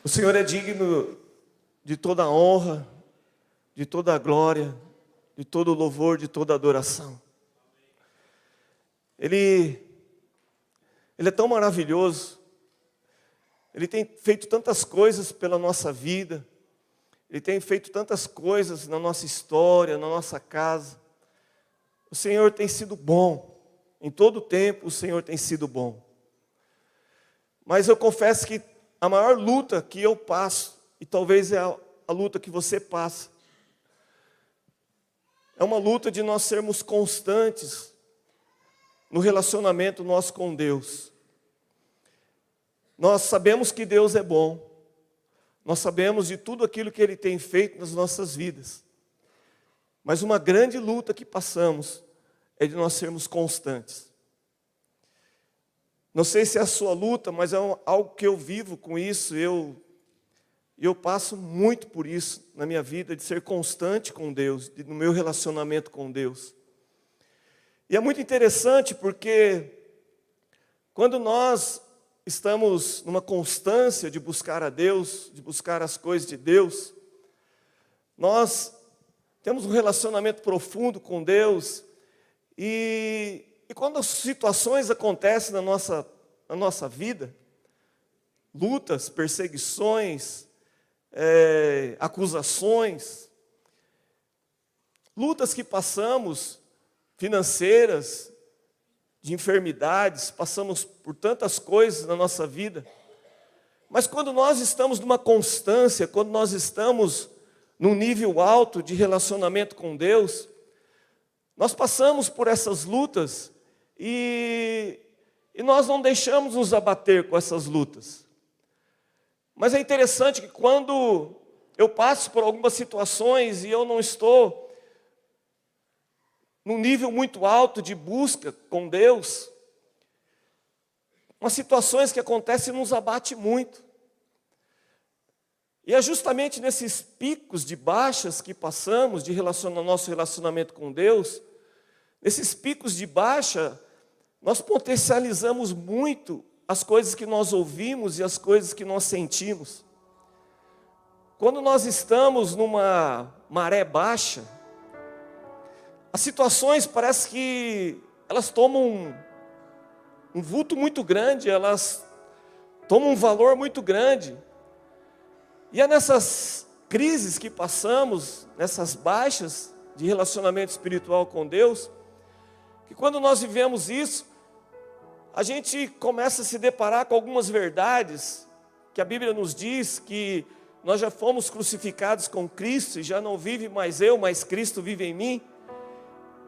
O Senhor é digno de toda a honra, de toda a glória, de todo o louvor, de toda a adoração. Ele é tão maravilhoso. Ele tem feito tantas coisas pela nossa vida. Ele tem feito tantas coisas na nossa história, na nossa casa. O Senhor tem sido bom. Em todo o tempo o Senhor tem sido bom. Mas eu confesso que a maior luta que eu passo, e talvez é a luta que você passa, é uma luta de nós sermos constantes no relacionamento nosso com Deus. Nós sabemos que Deus é bom. Nós sabemos de tudo aquilo que Ele tem feito nas nossas vidas. Mas uma grande luta que passamos é de nós sermos constantes. Não sei se é a sua luta, mas é algo que eu vivo com isso. Eu passo muito por isso na minha vida, de ser constante com Deus, no meu relacionamento com Deus. E é muito interessante porque quando nós estamos numa constância de buscar a Deus, de buscar as coisas de Deus, nós temos um relacionamento profundo com Deus e quando as situações acontecem na nossa vida, lutas, perseguições, acusações, lutas que passamos, financeiras, de enfermidades, passamos por tantas coisas na nossa vida, mas quando nós estamos numa constância, quando nós estamos num nível alto de relacionamento com Deus, nós passamos por essas lutas e nós não deixamos nos abater com essas lutas. Mas é interessante que quando eu passo por algumas situações e eu não estou num nível muito alto de busca com Deus, umas situações que acontecem nos abate muito. E é justamente nesses picos de baixas que passamos no nosso relacionamento com Deus, nesses picos de baixa, nós potencializamos muito as coisas que nós ouvimos e as coisas que nós sentimos. Quando nós estamos numa maré baixa, as situações parece que elas tomam um vulto muito grande, elas tomam um valor muito grande. E é nessas crises que passamos, nessas baixas de relacionamento espiritual com Deus, que quando nós vivemos isso, a gente começa a se deparar com algumas verdades que a Bíblia nos diz que nós já fomos crucificados com Cristo e já não vive mais eu, mas Cristo vive em mim.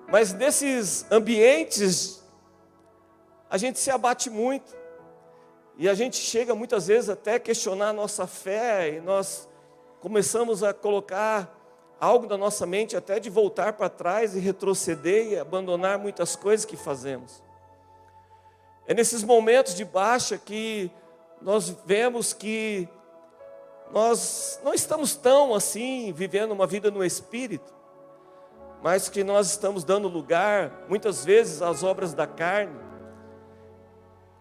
Mas nesses ambientes, a gente se abate muito. E a gente chega muitas vezes até a questionar a nossa fé. E nós começamos a colocar algo na nossa mente até de voltar para trás e retroceder e abandonar muitas coisas que fazemos. É nesses momentos de baixa que nós vemos que nós não estamos tão assim vivendo uma vida no Espírito, mas que nós estamos dando lugar, muitas vezes, às obras da carne.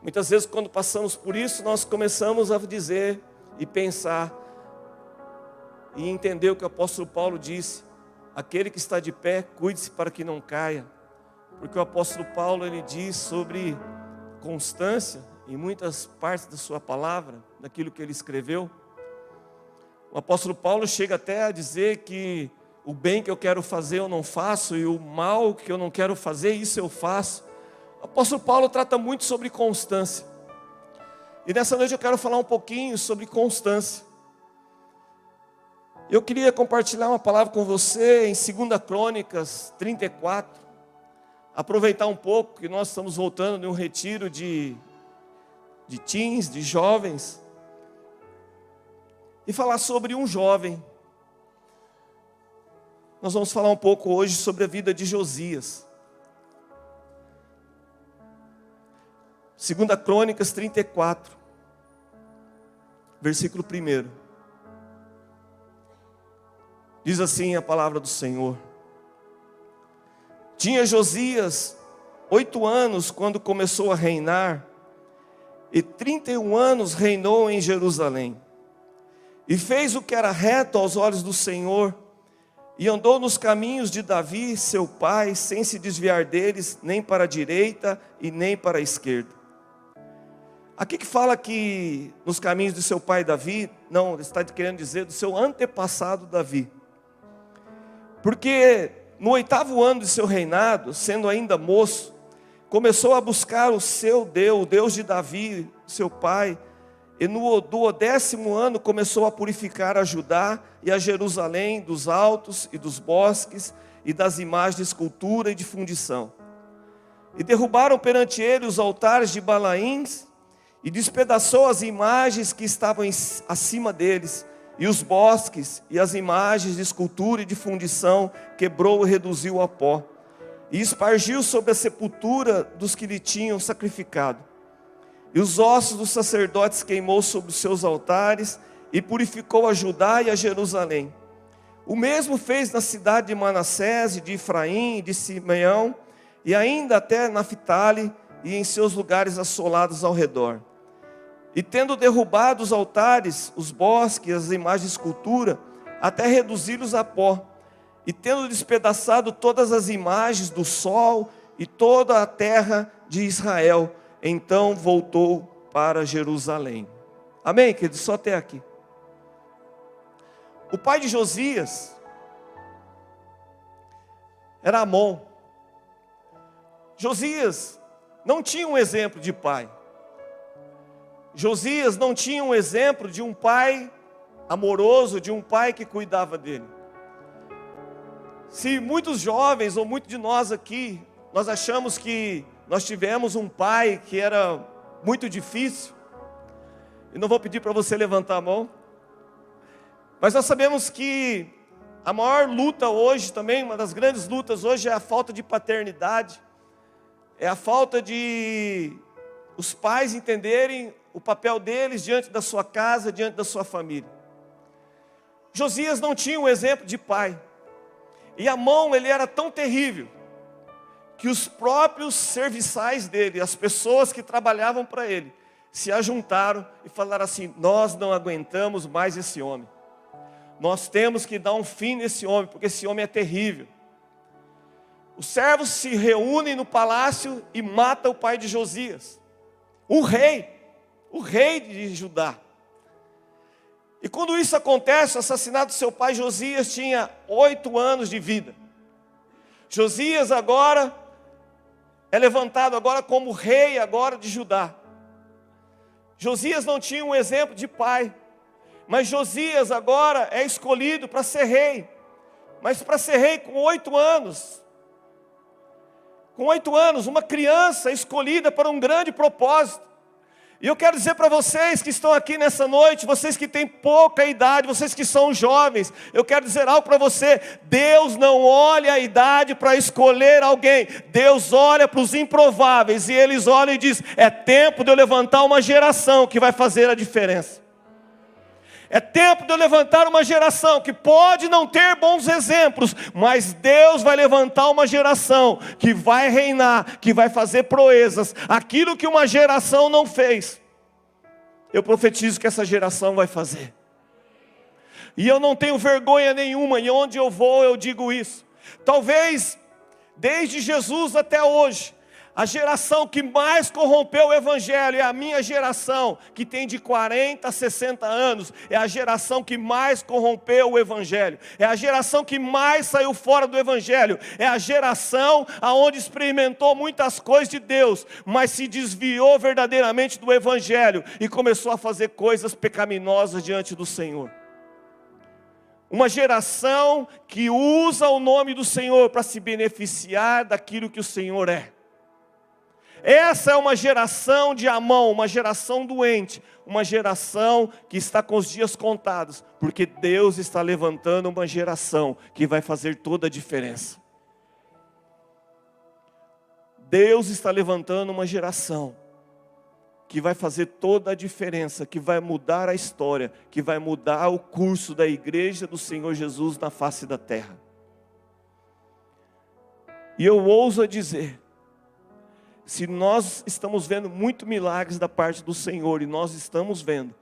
Muitas vezes, quando passamos por isso, nós começamos a dizer e pensar e entender o que o apóstolo Paulo disse: aquele que está de pé, cuide-se para que não caia. Porque o apóstolo Paulo, ele diz sobre constância em muitas partes da sua palavra, daquilo que ele escreveu. O apóstolo Paulo chega até a dizer que o bem que eu quero fazer eu não faço, e o mal que eu não quero fazer, isso eu faço. O apóstolo Paulo trata muito sobre constância. E nessa noite eu quero falar um pouquinho sobre constância. Eu queria compartilhar uma palavra com você em 2 Crônicas 34. Aproveitar um pouco que nós estamos voltando de um retiro de teens, de jovens. E falar sobre um jovem. Nós vamos falar um pouco hoje sobre a vida de Josias. 2 Crônicas 34, versículo 1. Diz assim a palavra do Senhor: tinha Josias 8 anos quando começou a reinar, e 31 anos reinou em Jerusalém. E fez o que era reto aos olhos do Senhor, e andou nos caminhos de Davi, seu pai, sem se desviar deles, nem para a direita e nem para a esquerda. Aqui que fala que nos caminhos de seu pai Davi, não, está querendo dizer do seu antepassado Davi. Porque no 8º ano de seu reinado, sendo ainda moço, começou a buscar o seu Deus, o Deus de Davi, seu pai, e no 10º ano começou a purificar a Judá e a Jerusalém dos altos e dos bosques e das imagens de escultura e de fundição. E derrubaram perante ele os altares de Balaíns e despedaçou as imagens que estavam acima deles, e os bosques e as imagens de escultura e de fundição quebrou e reduziu a pó, e espargiu sobre a sepultura dos que lhe tinham sacrificado. E os ossos dos sacerdotes queimou sobre os seus altares, e purificou a Judá e a Jerusalém. O mesmo fez na cidade de Manassés, e de Efraim, e de Simeão, e ainda até Naftali, e em seus lugares assolados ao redor. E tendo derrubado os altares, os bosques, as imagens de escultura, até reduzi-los a pó, e tendo despedaçado todas as imagens do sol e toda a terra de Israel, então voltou para Jerusalém. Amém, queridos? Só até aqui. O pai de Josias era Amon. Josias não tinha um exemplo de pai. Josias não tinha um exemplo de um pai amoroso, de um pai que cuidava dele. Se muitos jovens, ou muitos de nós aqui, nós achamos que nós tivemos um pai que era muito difícil, eu não vou pedir para você levantar a mão, mas nós sabemos que a maior luta hoje também, uma das grandes lutas hoje é a falta de paternidade, é a falta de os pais entenderem o papel deles diante da sua casa, diante da sua família. Josias não tinha um exemplo de pai, e Amon, ele era tão terrível, que os próprios serviçais dele, as pessoas que trabalhavam para ele, se ajuntaram e falaram assim: nós não aguentamos mais esse homem, nós temos que dar um fim nesse homem, porque esse homem é terrível. Os servos se reúnem no palácio e matam o pai de Josias, o rei de Judá. E quando isso acontece, o assassinato do seu pai, Josias tinha 8 anos de vida. Josias agora é levantado agora como rei agora de Judá. Josias não tinha um exemplo de pai, mas Josias agora é escolhido para ser rei, mas para ser rei com 8 anos. Com 8 anos, uma criança escolhida para um grande propósito. E eu quero dizer para vocês que estão aqui nessa noite, vocês que têm pouca idade, vocês que são jovens, eu quero dizer algo para você: Deus não olha a idade para escolher alguém, Deus olha para os improváveis, e eles olham e dizem: é tempo de eu levantar uma geração que vai fazer a diferença. É tempo de eu levantar uma geração que pode não ter bons exemplos, mas Deus vai levantar uma geração que vai reinar, que vai fazer proezas, aquilo que uma geração não fez. Eu profetizo que essa geração vai fazer. E eu não tenho vergonha nenhuma, e onde eu vou eu digo isso. Talvez, desde Jesus até hoje, a geração que mais corrompeu o Evangelho é a minha geração, que tem de 40 a 60 anos. É a geração que mais corrompeu o Evangelho. É a geração que mais saiu fora do Evangelho. É a geração onde experimentou muitas coisas de Deus, mas se desviou verdadeiramente do Evangelho e começou a fazer coisas pecaminosas diante do Senhor. Uma geração que usa o nome do Senhor para se beneficiar daquilo que o Senhor é. Essa é uma geração de Amon, uma geração doente, uma geração que está com os dias contados, porque Deus está levantando uma geração que vai fazer toda a diferença. Deus está levantando uma geração que vai fazer toda a diferença, que vai mudar a história, que vai mudar o curso da igreja do Senhor Jesus na face da terra. E eu ouso dizer, se nós estamos vendo muito milagres da parte do Senhor, e nós estamos vendo,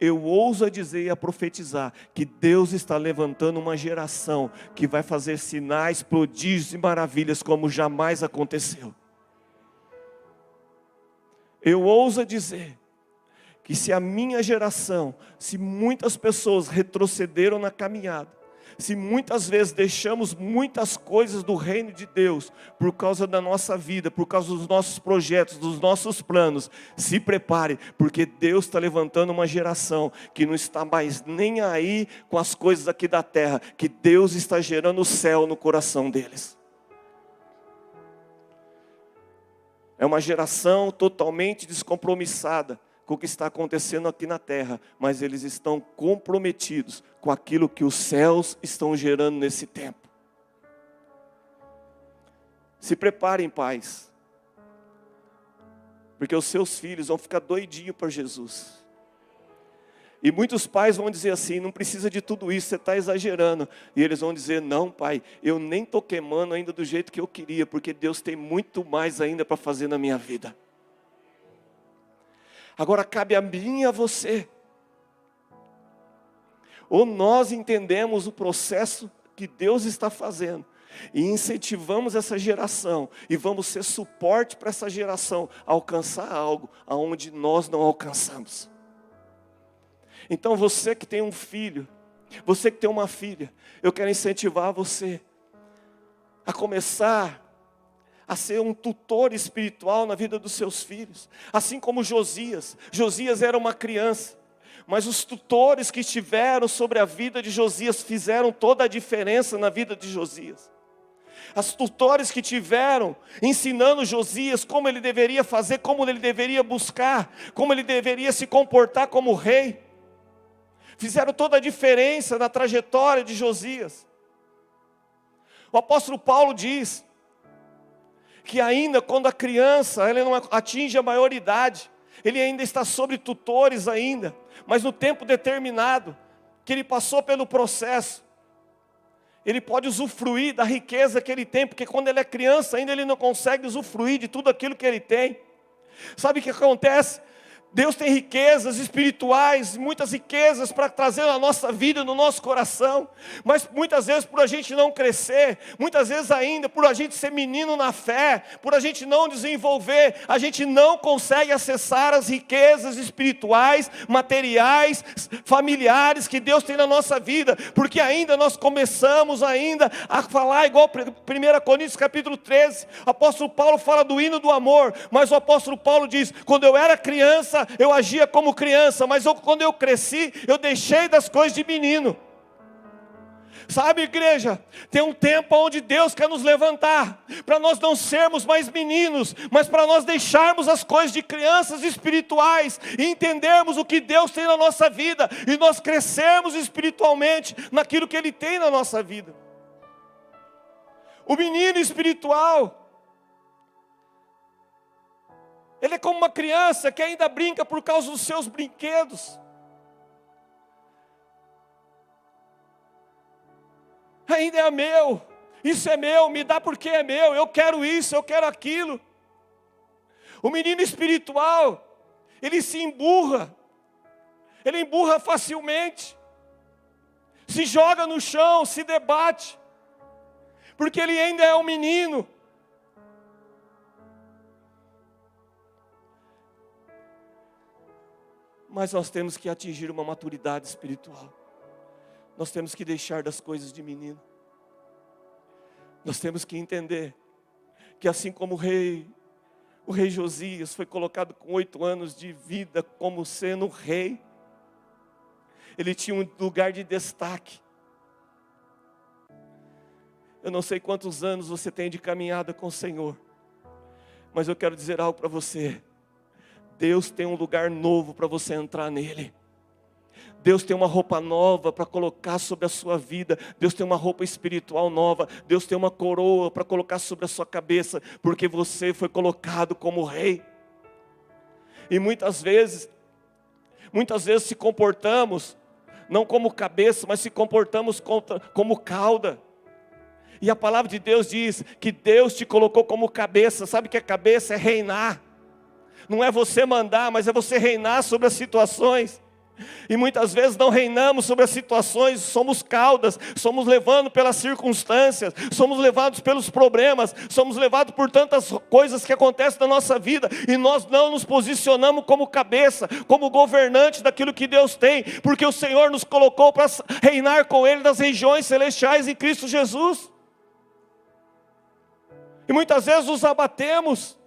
eu ouso a dizer e a profetizar que Deus está levantando uma geração que vai fazer sinais, prodígios e maravilhas como jamais aconteceu. Eu ouso a dizer que se a minha geração, se muitas pessoas retrocederam na caminhada, se muitas vezes deixamos muitas coisas do reino de Deus por causa da nossa vida, por causa dos nossos projetos, dos nossos planos, se prepare, porque Deus está levantando uma geração que não está mais nem aí com as coisas aqui da terra, que Deus está gerando o céu no coração deles. É uma geração totalmente descompromissada com o que está acontecendo aqui na terra, mas eles estão comprometidos com aquilo que os céus estão gerando nesse tempo. Se preparem, pais, porque os seus filhos vão ficar doidinhos por Jesus. E muitos pais vão dizer assim, não precisa de tudo isso, você está exagerando. E eles vão dizer, não pai, eu nem estou queimando ainda do jeito que eu queria, porque Deus tem muito mais ainda para fazer na minha vida. Agora cabe a mim e a você. Ou nós entendemos o processo que Deus está fazendo e incentivamos essa geração e vamos ser suporte para essa geração alcançar algo aonde nós não alcançamos. Então você que tem um filho, você que tem uma filha, eu quero incentivar você a começar a ser um tutor espiritual na vida dos seus filhos. Assim como Josias. Josias era uma criança, mas os tutores que estiveram sobre a vida de Josias fizeram toda a diferença na vida de Josias. As tutores que tiveram ensinando Josias como ele deveria fazer, como ele deveria buscar, como ele deveria se comportar como rei, fizeram toda a diferença na trajetória de Josias. O apóstolo Paulo diz que ainda quando a criança ela não atinge a maioridade, ele ainda está sob tutores ainda, mas no tempo determinado, que ele passou pelo processo, ele pode usufruir da riqueza que ele tem, porque quando ele é criança ainda ele não consegue usufruir de tudo aquilo que ele tem. Sabe o que acontece? Deus tem riquezas espirituais, muitas riquezas para trazer na nossa vida, no nosso coração, mas muitas vezes por a gente não crescer, muitas vezes ainda por a gente ser menino na fé, por a gente não desenvolver, a gente não consegue acessar as riquezas espirituais, materiais, familiares que Deus tem na nossa vida, porque ainda nós começamos ainda a falar igual 1 Coríntios capítulo 13, o apóstolo Paulo fala do hino do amor, mas o apóstolo Paulo diz, quando eu era criança, eu agia como criança, mas quando eu cresci, eu deixei das coisas de menino. Sabe, igreja, tem um tempo onde Deus quer nos levantar, para nós não sermos mais meninos, mas para nós deixarmos as coisas de crianças espirituais, e entendermos o que Deus tem na nossa vida, e nós crescermos espiritualmente, naquilo que Ele tem na nossa vida. O menino espiritual, ele é como uma criança que ainda brinca por causa dos seus brinquedos. Ainda é meu, isso é meu, me dá porque é meu, eu quero isso, eu quero aquilo. O menino espiritual, ele se emburra, ele emburra facilmente, se joga no chão, se debate, porque ele ainda é um menino. Mas nós temos que atingir uma maturidade espiritual. Nós temos que deixar das coisas de menino. Nós temos que entender que assim como o rei Josias foi colocado com 8 anos de vida como sendo rei, ele tinha um lugar de destaque. Eu não sei quantos anos você tem de caminhada com o Senhor, mas eu quero dizer algo para você. Deus tem um lugar novo para você entrar nele. Deus tem uma roupa nova para colocar sobre a sua vida. Deus tem uma roupa espiritual nova. Deus tem uma coroa para colocar sobre a sua cabeça, porque você foi colocado como rei. E muitas vezes se comportamos, não como cabeça, mas se comportamos como cauda. E a palavra de Deus diz que Deus te colocou como cabeça. Sabe o que é cabeça? É reinar. Não é você mandar, mas é você reinar sobre as situações. E muitas vezes não reinamos sobre as situações, somos caudas, somos levados pelas circunstâncias, somos levados pelos problemas, somos levados por tantas coisas que acontecem na nossa vida, e nós não nos posicionamos como cabeça, como governante daquilo que Deus tem, porque o Senhor nos colocou para reinar com Ele nas regiões celestiais em Cristo Jesus. E muitas vezes nos abatemos,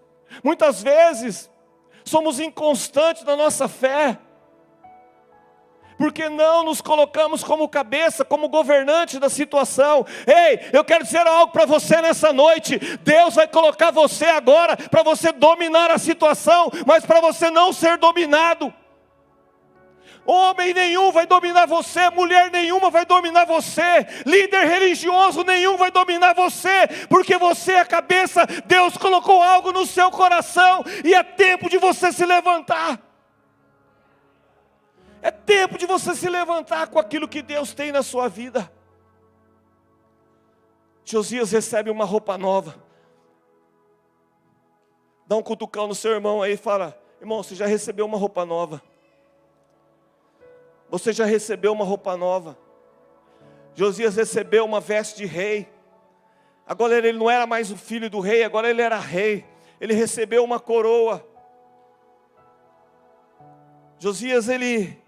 muitas vezes somos inconstantes na nossa fé, porque não nos colocamos como cabeça, como governante da situação. Ei, eu quero dizer algo para você nessa noite. Deus vai colocar você agora para você dominar a situação, mas para você não ser dominado. Homem nenhum vai dominar você, mulher nenhuma vai dominar você, líder religioso nenhum vai dominar você, porque você é a cabeça. Deus colocou algo no seu coração e é tempo de você se levantar. É tempo de você se levantar com aquilo que Deus tem na sua vida. Josias recebe uma roupa nova. Dá um cutucão no seu irmão aí e fala: irmão, você já recebeu uma roupa nova. Você já recebeu uma roupa nova. Josias recebeu uma veste de rei. Agora ele não era mais o filho do rei, agora ele era rei. Ele recebeu uma coroa. Josias, ele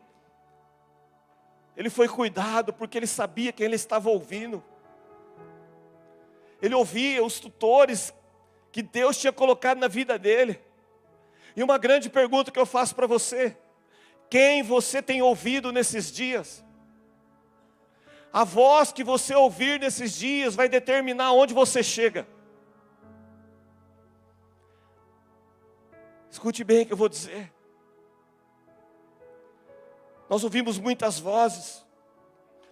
foi cuidado, porque ele sabia quem ele estava ouvindo. Ele ouvia os tutores que Deus tinha colocado na vida dele. E uma grande pergunta que eu faço para você: quem você tem ouvido nesses dias? A voz que você ouvir nesses dias vai determinar onde você chega. Escute bem o que eu vou dizer. Nós ouvimos muitas vozes.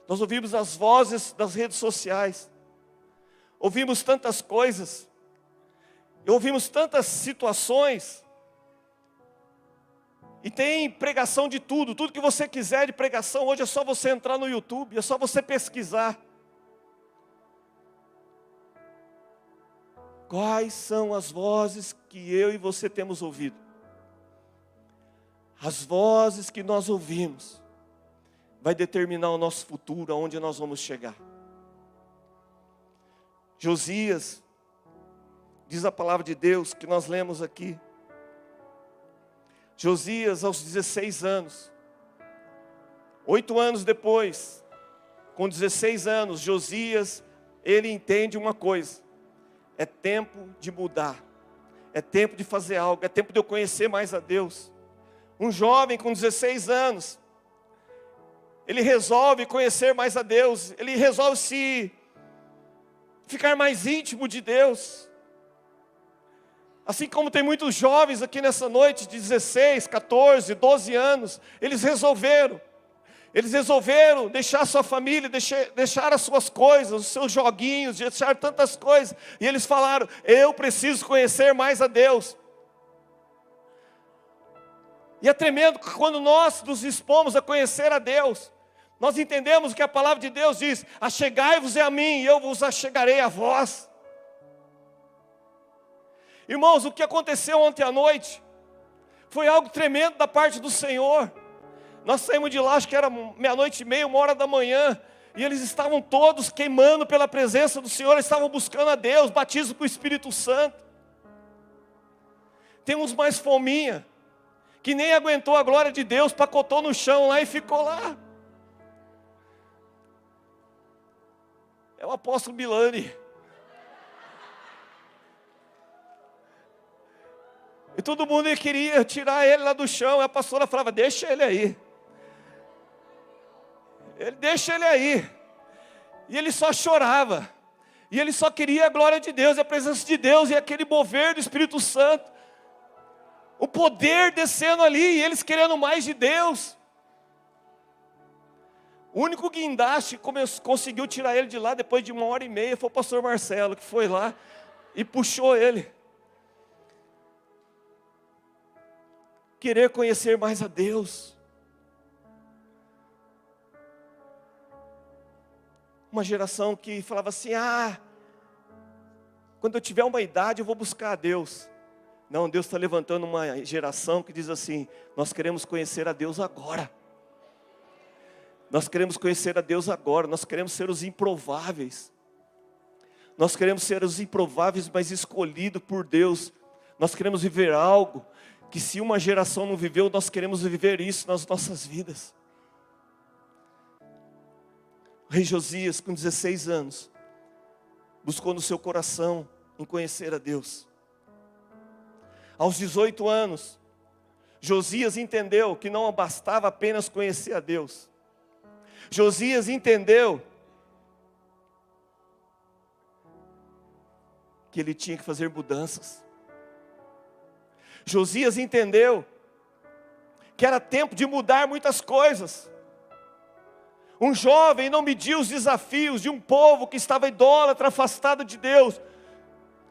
Nós ouvimos as vozes das redes sociais. Ouvimos tantas coisas. E ouvimos tantas situações. E tem pregação de tudo. Tudo que você quiser de pregação. Hoje é só você entrar no YouTube. É só você pesquisar. Quais são as vozes que eu e você temos ouvido? As vozes que nós ouvimos vai determinar o nosso futuro, aonde nós vamos chegar. Josias, diz a palavra de Deus que nós lemos aqui. Josias, aos 16 anos, 8 anos depois, com 16 anos, Josias, ele entende uma coisa: é tempo de mudar, é tempo de fazer algo, é tempo de eu conhecer mais a Deus. Um jovem com 16 anos, ele resolve conhecer mais a Deus, ele resolve ficar mais íntimo de Deus. Assim como tem muitos jovens aqui nessa noite, de 16, 14, 12 anos, eles resolveram deixar sua família, deixar as suas coisas, os seus joguinhos, deixar tantas coisas, e eles falaram: eu preciso conhecer mais a Deus. E é tremendo que quando nós nos dispomos a conhecer a Deus, nós entendemos que a palavra de Deus diz: achegai-vos a mim e eu vos achegarei a vós. Irmãos, o que aconteceu ontem à noite foi algo tremendo da parte do Senhor. Nós saímos de lá, acho que era 00:30, 1h, e eles estavam todos queimando pela presença do Senhor, eles estavam buscando a Deus, batismo com o Espírito Santo. Tem uns mais fominha, que nem aguentou a glória de Deus, pacotou no chão lá e ficou lá. É o apóstolo Milani. E todo mundo queria tirar ele lá do chão, e a pastora falava: deixa ele aí. Deixa ele aí. E ele só chorava. E ele só queria a glória de Deus, e a presença de Deus, e aquele mover do Espírito Santo. O poder descendo ali, e eles querendo mais de Deus. O único guindaste que conseguiu tirar ele de lá depois de 1h30 foi o pastor Marcelo, que foi lá e puxou ele. Querer conhecer mais a Deus. Uma geração que falava assim: quando eu tiver uma idade eu vou buscar a Deus. Não, Deus está levantando uma geração que diz assim: nós queremos conhecer a Deus agora. Nós queremos conhecer a Deus agora, nós queremos ser os improváveis. Nós queremos ser os improváveis, mas escolhidos por Deus. Nós queremos viver algo que se uma geração não viveu, nós queremos viver isso nas nossas vidas. O rei Josias, com 16 anos, buscou no seu coração em conhecer a Deus. Aos 18 anos, Josias entendeu que não bastava apenas conhecer a Deus. Josias entendeu que ele tinha que fazer mudanças. Josias entendeu que era tempo de mudar muitas coisas. Um jovem não mediu os desafios de um povo que estava idólatra, afastado de Deus.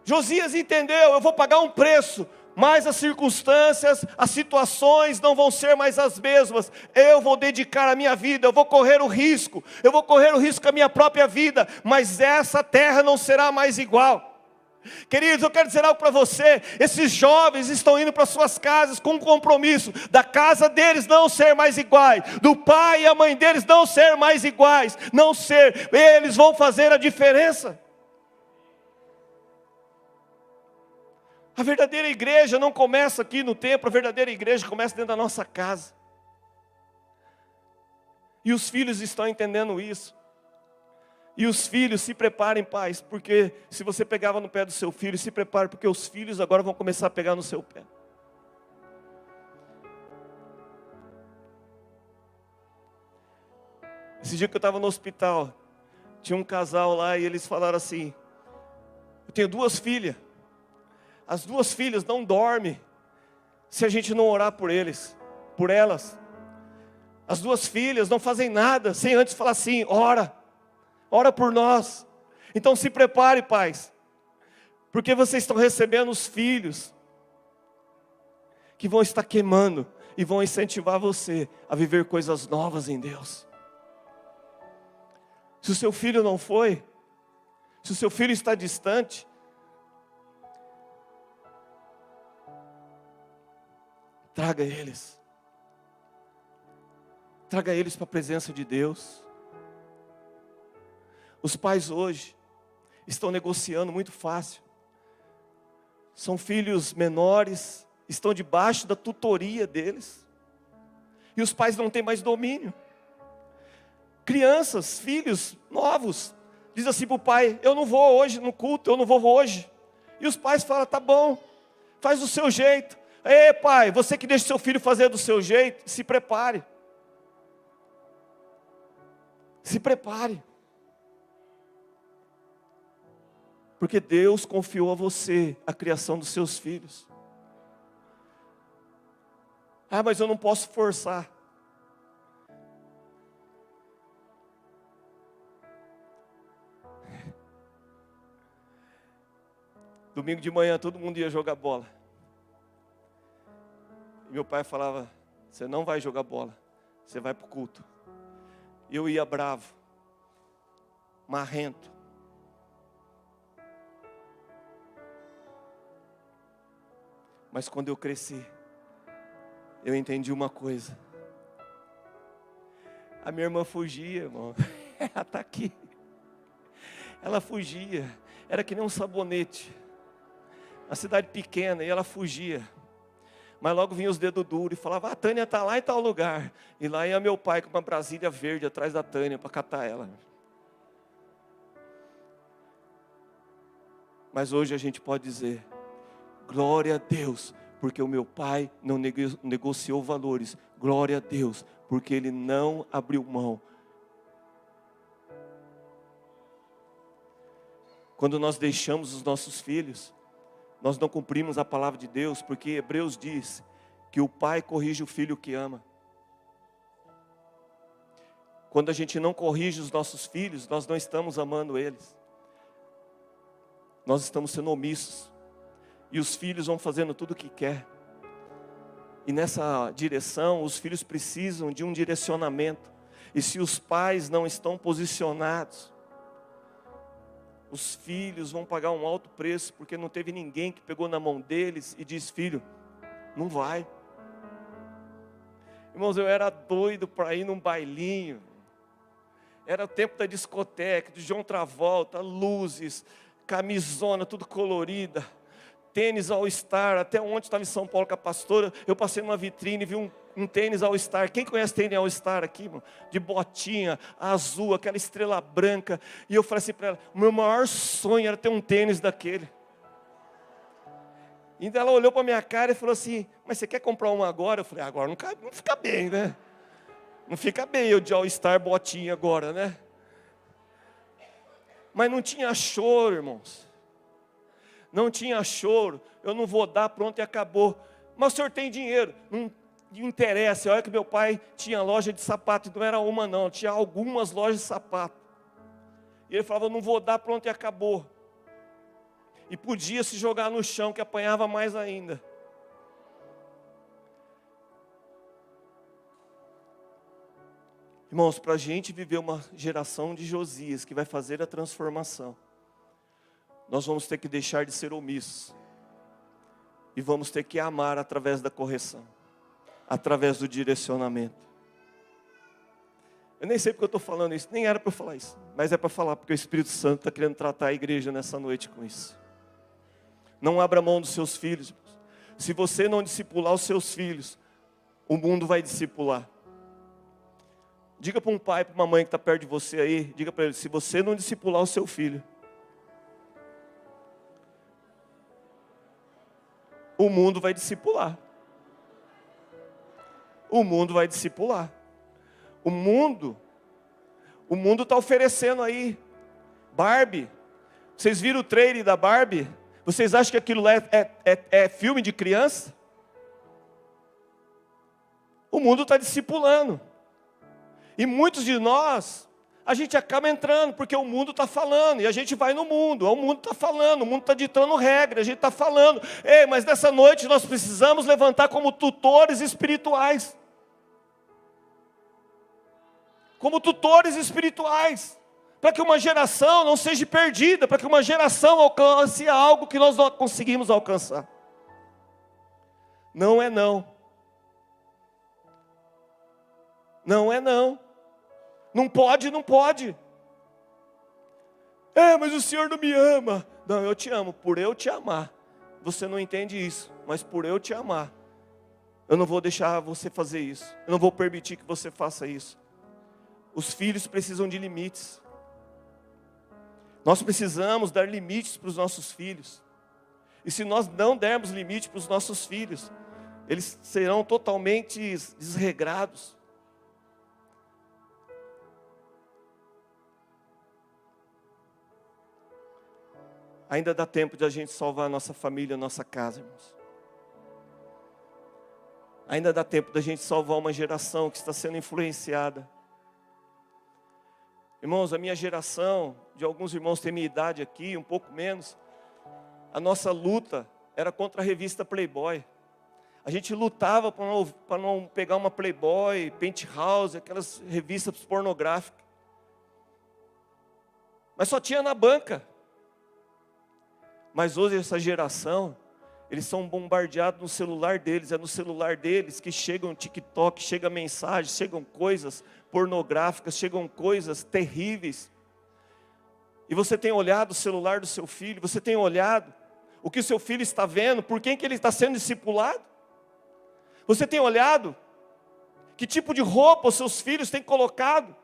Josias entendeu, eu vou pagar um preço, mas as circunstâncias, as situações não vão ser mais as mesmas. Eu vou dedicar a minha vida, eu vou correr o risco com a minha própria vida, mas essa terra não será mais igual. Queridos, eu quero dizer algo para você. Esses jovens estão indo para suas casas com um compromisso da casa deles não ser mais iguais, do pai e a mãe deles não ser mais iguais, eles vão fazer a diferença. A verdadeira igreja não começa aqui no templo, a verdadeira igreja começa dentro da nossa casa. E os filhos estão entendendo isso. E os filhos, se preparem, pais, porque se você pegava no pé do seu filho, se prepare, porque os filhos agora vão começar a pegar no seu pé. Esse dia que eu estava no hospital, tinha um casal lá e eles falaram assim: eu tenho 2 filhas, as 2 filhas não dormem se a gente não orar por elas. As 2 filhas não fazem nada sem antes falar assim: ora por nós. Então se prepare, pais, porque vocês estão recebendo os filhos que vão estar queimando e vão incentivar você a viver coisas novas em Deus. Se o seu filho não foi, se o seu filho está distante, traga eles para a presença de Deus. Os pais hoje estão negociando muito fácil. São filhos menores, estão debaixo da tutoria deles. E os pais não têm mais domínio. Crianças, filhos novos, dizem assim para o pai: eu não vou hoje no culto, eu não vou hoje. E os pais falam: tá bom, faz do seu jeito. Ei, pai, você que deixa seu filho fazer do seu jeito, se prepare. Se prepare. Porque Deus confiou a você a criação dos seus filhos. Ah, mas eu não posso forçar. Domingo de manhã todo mundo ia jogar bola. E meu pai falava: você não vai jogar bola, você vai para o culto. Eu ia bravo, marrento. Mas quando eu cresci, eu entendi uma coisa. A minha irmã fugia, irmão. Ela está aqui. Ela fugia. Era que nem um sabonete. Uma cidade pequena, e ela fugia. Mas logo vinha os dedos duros e falava: a Tânia está lá em tal lugar. E lá ia meu pai com uma Brasília verde atrás da Tânia para catar ela. Mas hoje a gente pode dizer: glória a Deus, porque o meu pai não negociou valores. Glória a Deus, porque ele não abriu mão. Quando nós deixamos os nossos filhos, nós não cumprimos a palavra de Deus, porque Hebreus diz que o pai corrige o filho que ama. Quando a gente não corrige os nossos filhos, nós não estamos amando eles. Nós estamos sendo omissos. E os filhos vão fazendo tudo o que quer. E nessa direção, os filhos precisam de um direcionamento. E se os pais não estão posicionados, os filhos vão pagar um alto preço, porque não teve ninguém que pegou na mão deles e disse: filho, não vai. Irmãos, eu era doido para ir num bailinho. Era o tempo da discoteca, de John Travolta, luzes, camisona, tudo colorida, tênis All-Star. Até ontem estava em São Paulo com a pastora, eu passei numa vitrine e vi um tênis All-Star. Quem conhece tênis All-Star aqui, mano? De botinha, azul, aquela estrela branca. E eu falei assim para ela, o meu maior sonho era ter um tênis daquele. E ela olhou para a minha cara e falou assim, mas você quer comprar um agora? Eu falei, agora não fica bem, né? Não fica bem eu de All-Star botinha agora, né? Mas não tinha choro, irmãos. Não tinha choro. Eu não vou dar, pronto e acabou. Mas o senhor tem dinheiro. Não interessa. Olha que meu pai tinha loja de sapato. Não era uma não, tinha algumas lojas de sapato. E ele falava, eu não vou dar, pronto e acabou. E podia se jogar no chão, que apanhava mais ainda. Irmãos, para a gente viver uma geração de Josias, que vai fazer a transformação, nós vamos ter que deixar de ser omissos. E vamos ter que amar através da correção, através do direcionamento. Eu nem sei porque eu estou falando isso, nem era para eu falar isso, mas é para falar, porque o Espírito Santo está querendo tratar a igreja nessa noite com isso. Não abra mão dos seus filhos, irmãos. Se você não discipular os seus filhos, o mundo vai discipular. Diga para um pai, para uma mãe que está perto de você aí, diga para ele, se você não discipular o seu filho, o mundo vai discipular. O mundo vai discipular. O mundo está oferecendo aí, Barbie. Vocês viram o trailer da Barbie? Vocês acham que aquilo lá é filme de criança? O mundo está discipulando. E muitos de nós, a gente acaba entrando, porque o mundo está falando, e a gente vai no mundo, o mundo está falando, o mundo está ditando regra, a gente está falando. Ei, mas nessa noite nós precisamos levantar como tutores espirituais. Como tutores espirituais, para que uma geração não seja perdida, para que uma geração alcance algo que nós não conseguimos alcançar. Não é não. Não é não. Não pode, não pode. Mas o Senhor não me ama. Não, eu te amo, por eu te amar. Você não entende isso, mas por eu te amar, eu não vou deixar você fazer isso. Eu não vou permitir que você faça isso. Os filhos precisam de limites. Nós precisamos dar limites para os nossos filhos. E se nós não dermos limite para os nossos filhos, eles serão totalmente desregrados. Ainda dá tempo de a gente salvar a nossa família, a nossa casa, irmãos. Ainda dá tempo da gente salvar uma geração que está sendo influenciada. Irmãos, a minha geração, de alguns irmãos têm minha idade aqui, um pouco menos, a nossa luta era contra a revista Playboy. A gente lutava para não pegar uma Playboy, Penthouse, aquelas revistas pornográficas. Mas só tinha na banca. Mas hoje essa geração, eles são bombardeados no celular deles. É no celular deles que chega um TikTok, chega mensagem, chegam coisas pornográficas, chegam coisas terríveis. E você tem olhado o celular do seu filho, você tem olhado o que o seu filho está vendo, por quem que ele está sendo discipulado? Você tem olhado que tipo de roupa os seus filhos têm colocado?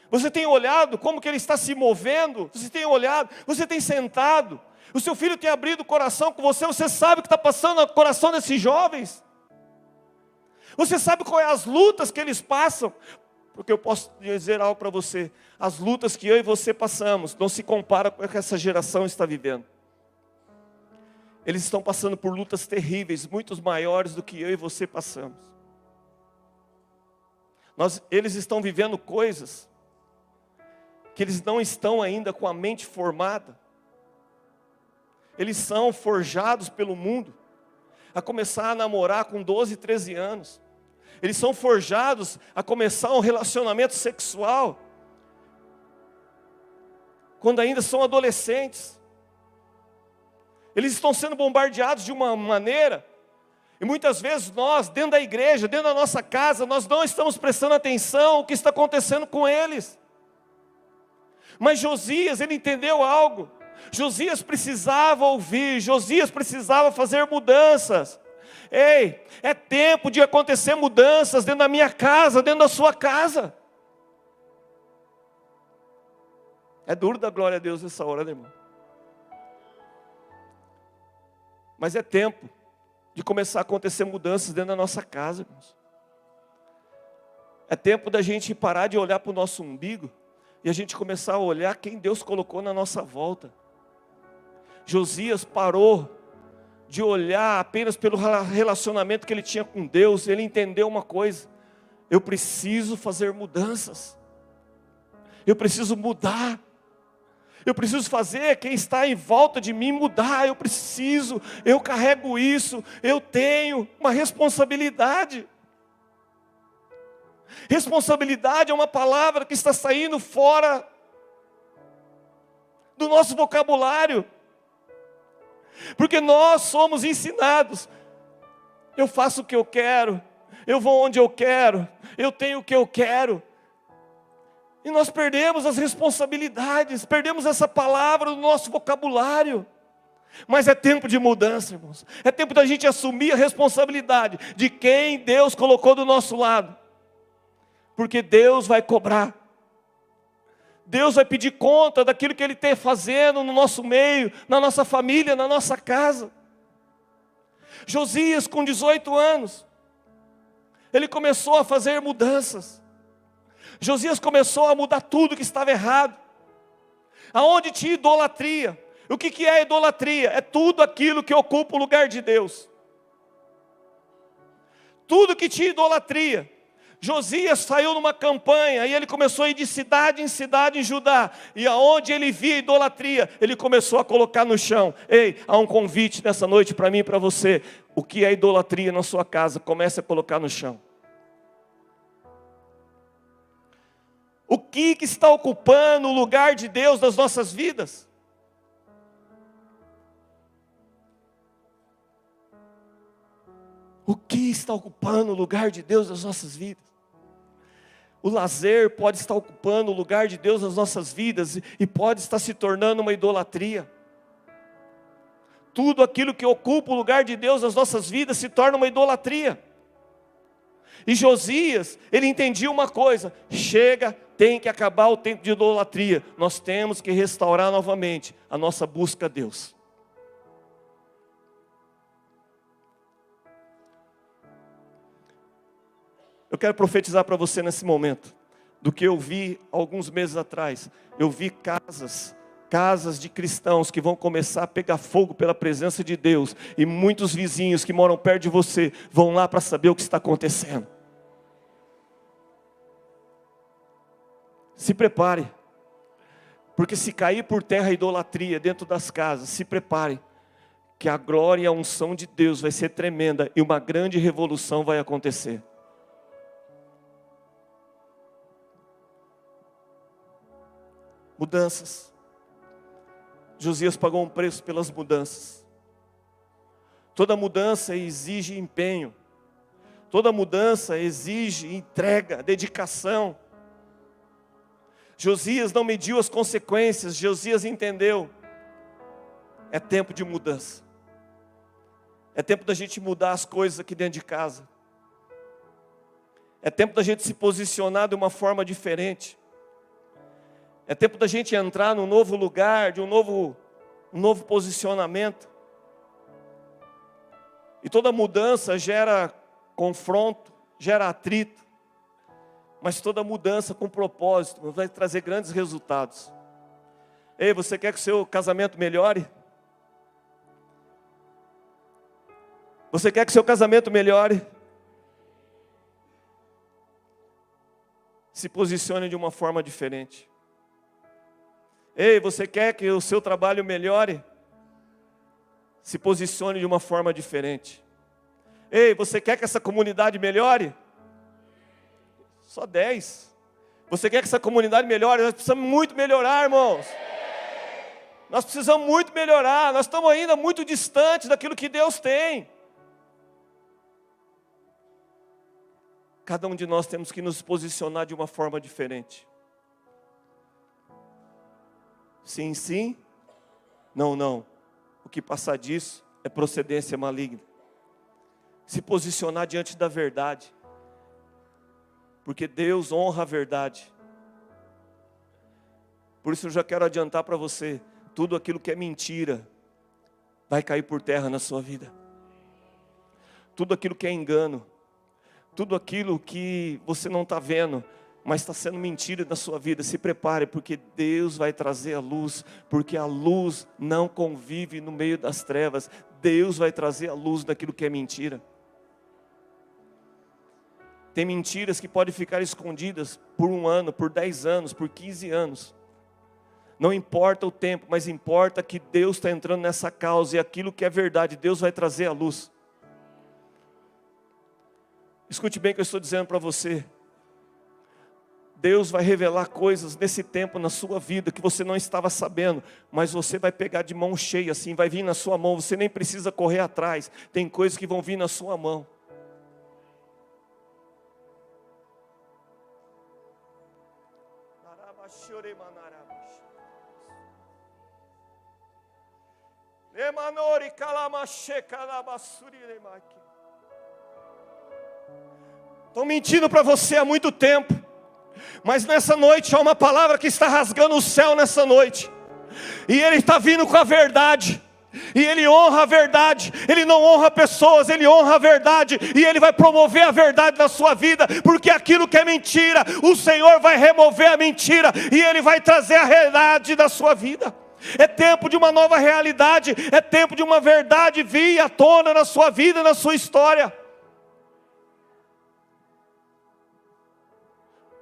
Você tem olhado como que ele está se movendo? Você tem olhado, você tem sentado, o seu filho tem abrido o coração com você, você sabe o que está passando no coração desses jovens? Você sabe qual é as lutas que eles passam? Porque eu posso dizer algo para você, as lutas que eu e você passamos, não se compara com o que essa geração está vivendo. Eles estão passando por lutas terríveis, muito maiores do que eu e você passamos. Eles estão vivendo coisas que eles não estão ainda com a mente formada. Eles são forjados pelo mundo, a começar a namorar com 12, 13 anos. Eles são forjados a começar um relacionamento sexual, quando ainda são adolescentes. Eles estão sendo bombardeados de uma maneira E muitas vezes nós, dentro da igreja, dentro da nossa casa, nós não estamos prestando atenção ao que está acontecendo com eles. Mas Josias, ele entendeu algo. Josias precisava ouvir, Josias precisava fazer mudanças. Ei, é tempo de acontecer mudanças dentro da minha casa, dentro da sua casa. É duro dar glória a Deus nessa hora, né, irmão? Mas é tempo de começar a acontecer mudanças dentro da nossa casa, irmãos. É tempo da gente parar de olhar para o nosso umbigo e a gente começar a olhar quem Deus colocou na nossa volta. Josias parou de olhar apenas pelo relacionamento que ele tinha com Deus. Ele entendeu uma coisa: eu preciso fazer mudanças, eu preciso mudar, eu preciso fazer quem está em volta de mim mudar. Eu carrego isso, eu tenho uma responsabilidade. Responsabilidade é uma palavra que está saindo fora do nosso vocabulário, porque nós somos ensinados: eu faço o que eu quero, eu vou onde eu quero, eu tenho o que eu quero. E nós perdemos as responsabilidades, perdemos essa palavra do nosso vocabulário. Mas é tempo de mudança, irmãos. É tempo da gente assumir a responsabilidade de quem Deus colocou do nosso lado. Porque Deus vai cobrar. Deus vai pedir conta daquilo que Ele está fazendo no nosso meio, na nossa família, na nossa casa. Josias, com 18 anos, ele começou a fazer mudanças. Josias começou a mudar tudo que estava errado. Aonde tinha idolatria. O que é idolatria? É tudo aquilo que ocupa o lugar de Deus. Tudo que tinha idolatria. Josias saiu numa campanha e ele começou a ir de cidade em cidade em Judá. E aonde ele via idolatria, ele começou a colocar no chão. Ei, há um convite nessa noite para mim e para você. O que é idolatria na sua casa, comece a colocar no chão. O que está ocupando o lugar de Deus nas nossas vidas? O que está ocupando o lugar de Deus nas nossas vidas? O lazer pode estar ocupando o lugar de Deus nas nossas vidas e pode estar se tornando uma idolatria. Tudo aquilo que ocupa o lugar de Deus nas nossas vidas se torna uma idolatria. E Josias, ele entendia uma coisa: chega, tem que acabar o tempo de idolatria. Nós temos que restaurar novamente a nossa busca a Deus. Eu quero profetizar para você nesse momento, do que eu vi alguns meses atrás. Eu vi casas de cristãos que vão começar a pegar fogo pela presença de Deus. E muitos vizinhos que moram perto de você vão lá para saber o que está acontecendo. Se prepare, porque se cair por terra a idolatria dentro das casas, se prepare, que a glória e a unção de Deus vai ser tremenda e uma grande revolução vai acontecer. Mudanças. Josias pagou um preço pelas mudanças. Toda mudança exige empenho. Toda mudança exige entrega, dedicação. Josias não mediu as consequências. Josias entendeu. É tempo de mudança. É tempo da gente mudar as coisas aqui dentro de casa. É tempo da gente se posicionar de uma forma diferente. É tempo da gente entrar num novo lugar, de um novo posicionamento. E toda mudança gera confronto, gera atrito. Mas toda mudança com propósito vai trazer grandes resultados. Ei, você quer que o seu casamento melhore? Você quer que o seu casamento melhore? Se posicione de uma forma diferente. Ei, você quer que o seu trabalho melhore? Se posicione de uma forma diferente. Ei, você quer que essa comunidade melhore? Só 10. Você quer que essa comunidade melhore? Nós precisamos muito melhorar, irmãos. Nós precisamos muito melhorar. Nós estamos ainda muito distantes daquilo que Deus tem. cada um de nós temos que nos posicionar de uma forma diferente. Sim, sim. Não, não. O que passar disso é procedência maligna. Se posicionar diante da verdade. Porque Deus honra a verdade. Por isso eu já quero adiantar para você, tudo aquilo que é mentira vai cair por terra na sua vida. Tudo aquilo que é engano, tudo aquilo que você não está vendo, mas está sendo mentira na sua vida, se prepare, porque Deus vai trazer a luz, porque a luz não convive no meio das trevas. Deus vai trazer a luz daquilo que é mentira. Tem mentiras que podem ficar escondidas por 1 ano, por 10 anos, por 15 anos. Não importa o tempo, mas importa que Deus está entrando nessa causa, e aquilo que é verdade, Deus vai trazer a luz. Escute bem o que eu estou dizendo para você. Deus vai revelar coisas nesse tempo na sua vida que você não estava sabendo, mas você vai pegar de mão cheia assim, vai vir na sua mão, você nem precisa correr atrás, tem coisas que vão vir na sua mão. Estão mentindo para você há muito tempo, mas nessa noite há uma palavra que está rasgando o céu nessa noite, e Ele está vindo com a verdade, e Ele honra a verdade. Ele não honra pessoas, Ele honra a verdade, e Ele vai promover a verdade na sua vida, porque aquilo que é mentira, o Senhor vai remover a mentira, e Ele vai trazer a realidade da sua vida. É tempo de uma nova realidade, é tempo de uma verdade vir à tona na sua vida, na sua história.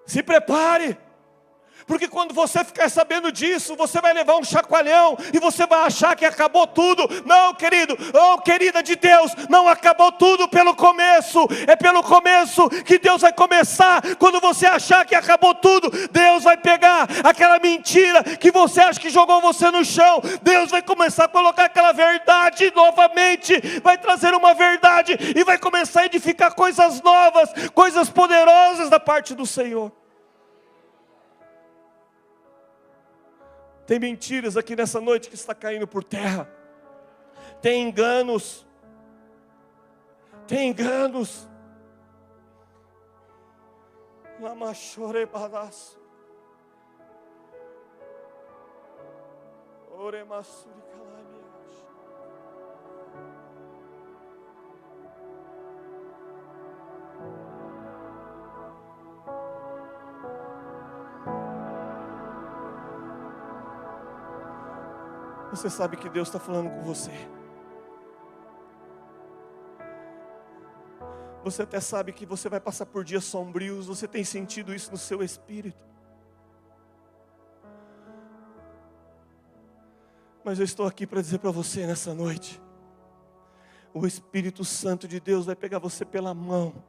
Se prepare, porque quando você ficar sabendo disso, você vai levar um chacoalhão, e você vai achar que acabou tudo. Não, querido, oh querida de Deus, não acabou tudo pelo começo. É pelo começo que Deus vai começar. Quando você achar que acabou tudo, Deus vai pegar aquela mentira que você acha que jogou você no chão, Deus vai começar a colocar aquela verdade novamente, vai trazer uma verdade, e vai começar a edificar coisas novas, coisas poderosas da parte do Senhor. Tem mentiras aqui nessa noite que está caindo por terra. Tem enganos. Tem enganos. Lamachore balaço. Oremassuri calamias. Você sabe que Deus está falando com você. Você até sabe que você vai passar por dias sombrios. Você tem sentido isso no seu espírito. Mas eu estou aqui para dizer para você nessa noite: o Espírito Santo de Deus vai pegar você pela mão,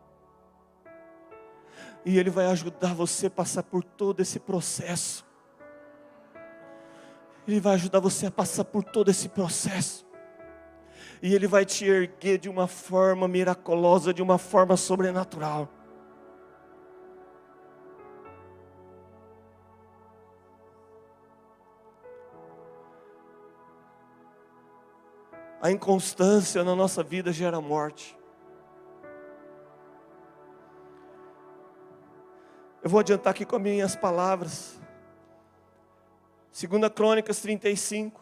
e Ele vai ajudar você a passar por todo esse processo. Ele vai ajudar você a passar por todo esse processo. E Ele vai te erguer de uma forma miraculosa, de uma forma sobrenatural. A inconstância na nossa vida gera morte. Eu vou adiantar aqui com as minhas palavras. 2 Crônicas 35.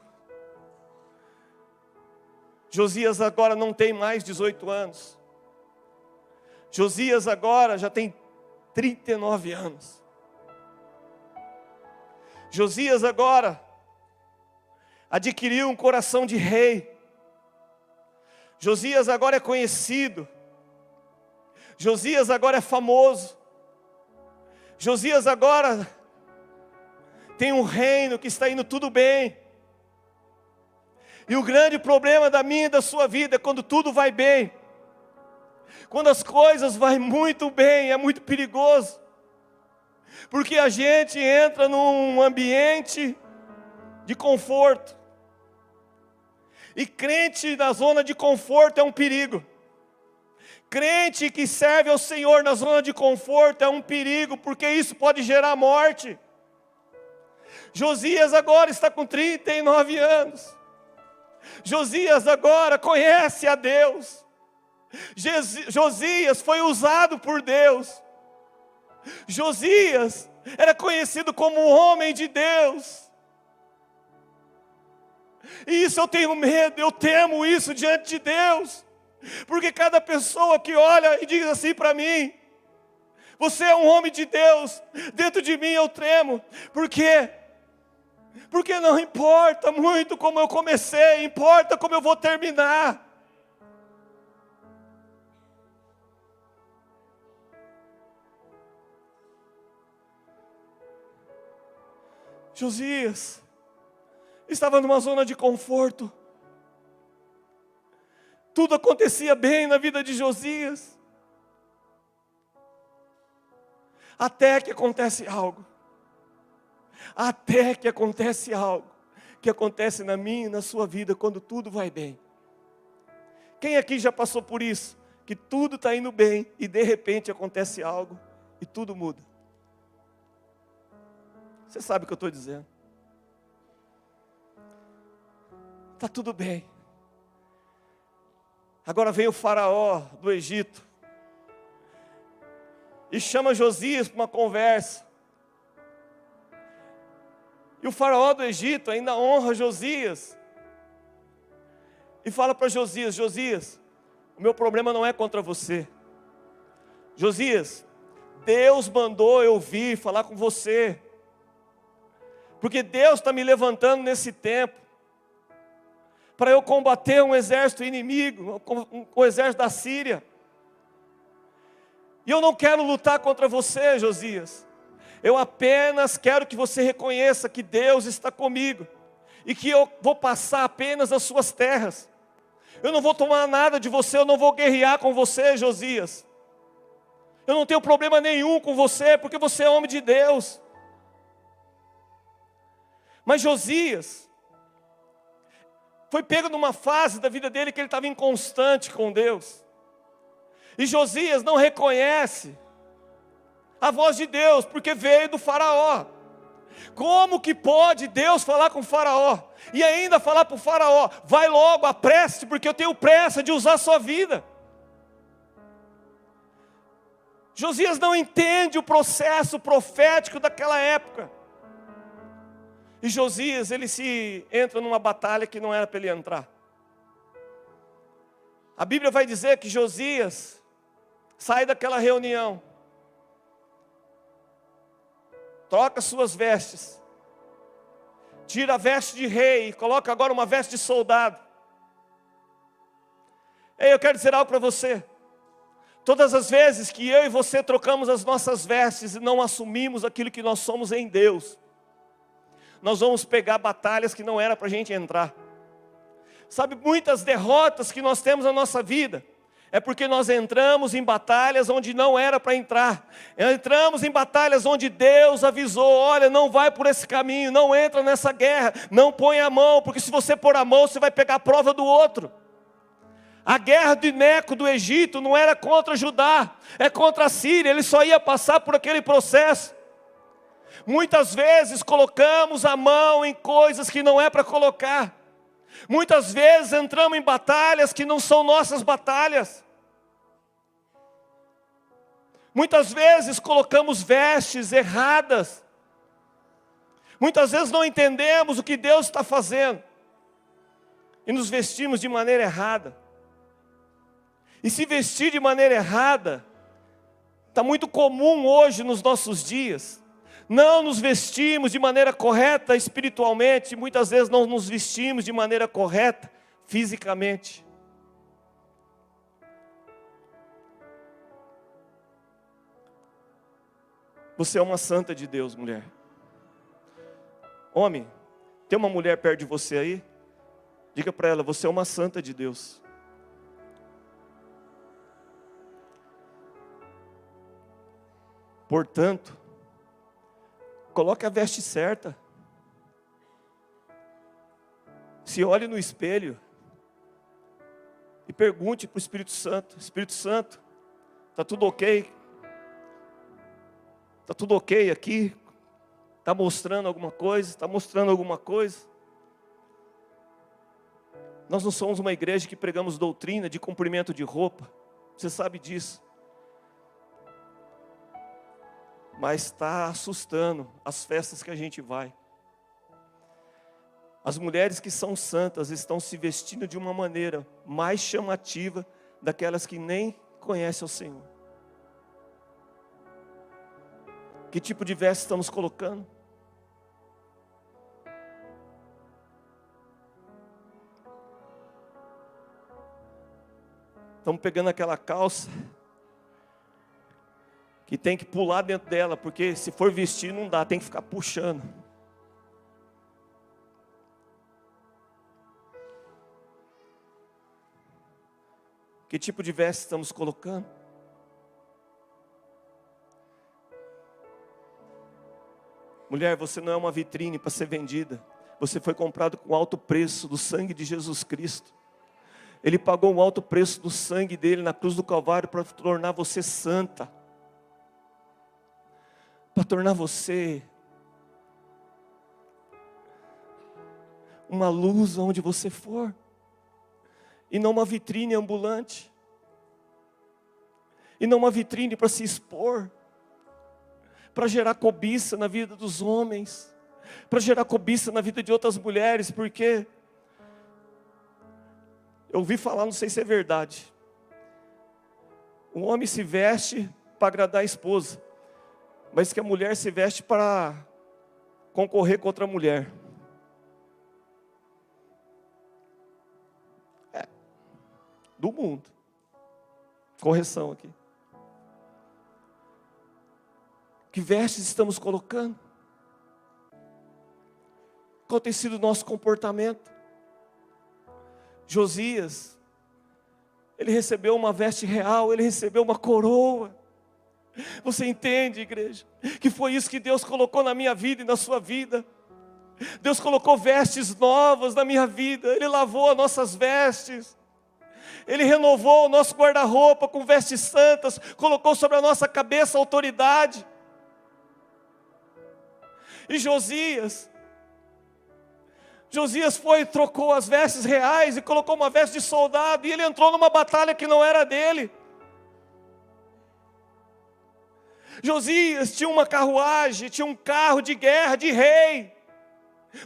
Josias agora não tem mais 18 anos. Josias agora já tem 39 anos. Josias agora adquiriu um coração de rei. Josias agora é conhecido. Josias agora é famoso. Josias agora tem um reino que está indo tudo bem. E o grande problema da minha e da sua vida é quando tudo vai bem. Quando as coisas vão muito bem, é muito perigoso. Porque a gente entra num ambiente de conforto. E crente na zona de conforto é um perigo. crente que serve ao Senhor na zona de conforto é um perigo, porque isso pode gerar morte. Josias agora está com 39 anos. Josias agora conhece a Deus. Josias foi usado por Deus. Josias era conhecido como um homem de Deus. E isso eu tenho medo, eu temo isso diante de Deus. Porque cada pessoa que olha e diz assim para mim: você é um homem de Deus, dentro de mim eu tremo. Por quê? Porque não importa muito como eu comecei, importa como eu vou terminar. Josias estava numa zona de conforto. Tudo acontecia bem na vida de Josias. Até que acontece algo. Até que acontece algo. Que acontece na minha e na sua vida quando tudo vai bem. Quem aqui já passou por isso? Que tudo está indo bem e de repente acontece algo e tudo muda. Você sabe o que eu estou dizendo. Está tudo bem. Agora vem o faraó do Egito e chama Josias para uma conversa. E o faraó do Egito ainda honra Josias. E fala para Josias: Josias, o meu problema não é contra você. Josias, Deus mandou eu vir falar com você. Porque Deus está me levantando nesse tempo para eu combater um exército inimigo, o exército da Síria. E eu não quero lutar contra você, Josias. Eu apenas quero que você reconheça que Deus está comigo. E que eu vou passar apenas as suas terras. Eu não vou tomar nada de você, eu não vou guerrear com você, Josias. Eu não tenho problema nenhum com você, porque você é homem de Deus. Mas Josias foi pego numa fase da vida dele que ele estava inconstante com Deus. E Josias não reconhece a voz de Deus, porque veio do faraó. Como que pode Deus falar com o faraó? E ainda falar para o faraó: vai logo, apresse, porque eu tenho pressa de usar a sua vida. Josias não entende o processo profético daquela época. E Josias, ele se entra numa batalha que não era para ele entrar. A Bíblia vai dizer que Josias sai daquela reunião, troca suas vestes, tira a veste de rei e coloca agora uma veste de soldado. Ei, eu quero dizer algo para você. Todas as vezes que eu e você trocamos as nossas vestes e não assumimos aquilo que nós somos em Deus, nós vamos pegar batalhas que não era para a gente entrar. Sabe, muitas derrotas que nós temos na nossa vida é porque nós entramos em batalhas onde não era para entrar. Entramos em batalhas onde Deus avisou: olha, não vai por esse caminho, não entra nessa guerra, não põe a mão, porque se você pôr a mão, você vai pegar a prova do outro. A guerra de Neco do Egito não era contra Judá, é contra a Síria, ele só ia passar por aquele processo. Muitas vezes colocamos a mão em coisas que não é para colocar. Muitas vezes entramos em batalhas que não são nossas batalhas. Muitas vezes colocamos vestes erradas. Muitas vezes não entendemos o que Deus está fazendo e nos vestimos de maneira errada. E se vestir de maneira errada está muito comum hoje nos nossos dias. Não nos vestimos de maneira correta espiritualmente, muitas vezes não nos vestimos de maneira correta fisicamente. Você é uma santa de Deus, mulher. Homem, tem uma mulher perto de você aí? Diga para ela: você é uma santa de Deus. Portanto, coloque a veste certa. Se olhe no espelho e pergunte para o Espírito Santo: Espírito Santo, Está tudo ok? Está tudo ok aqui? Está mostrando alguma coisa? Está mostrando alguma coisa? Nós não somos uma igreja que pregamos doutrina de comprimento de roupa. Você sabe disso. Mas está assustando as festas que a gente vai. As mulheres que são santas estão se vestindo de uma maneira mais chamativa daquelas que nem conhecem o Senhor. Que tipo de veste estamos colocando? Estamos pegando aquela calça que tem que pular dentro dela, porque se for vestir não dá, tem que ficar puxando. Que tipo de veste estamos colocando? Mulher, você não é uma vitrine para ser vendida. Você foi comprado com alto preço do sangue de Jesus Cristo. Ele pagou o alto preço do sangue dele na cruz do Calvário para tornar você santa. Para tornar você uma luz onde você for. E não uma vitrine ambulante. E não uma vitrine para se expor. Para gerar cobiça na vida dos homens. Para gerar cobiça na vida de outras mulheres. Porque eu ouvi falar, não sei se é verdade. O homem se veste para agradar a esposa. Mas que a mulher se veste para concorrer com outra mulher. Do mundo. Correção aqui. Que vestes estamos colocando? Qual tem sido o nosso comportamento? Josias, ele recebeu uma veste real, ele recebeu uma coroa. Você entende, igreja, que foi isso que Deus colocou na minha vida e na sua vida? Deus colocou vestes novas na minha vida, Ele lavou as nossas vestes. Ele renovou o nosso guarda-roupa com vestes santas, colocou sobre a nossa cabeça autoridade. E Josias foi e trocou as vestes reais e colocou uma veste de soldado, e ele entrou numa batalha que não era dele. Josias tinha uma carruagem, tinha um carro de guerra, de rei.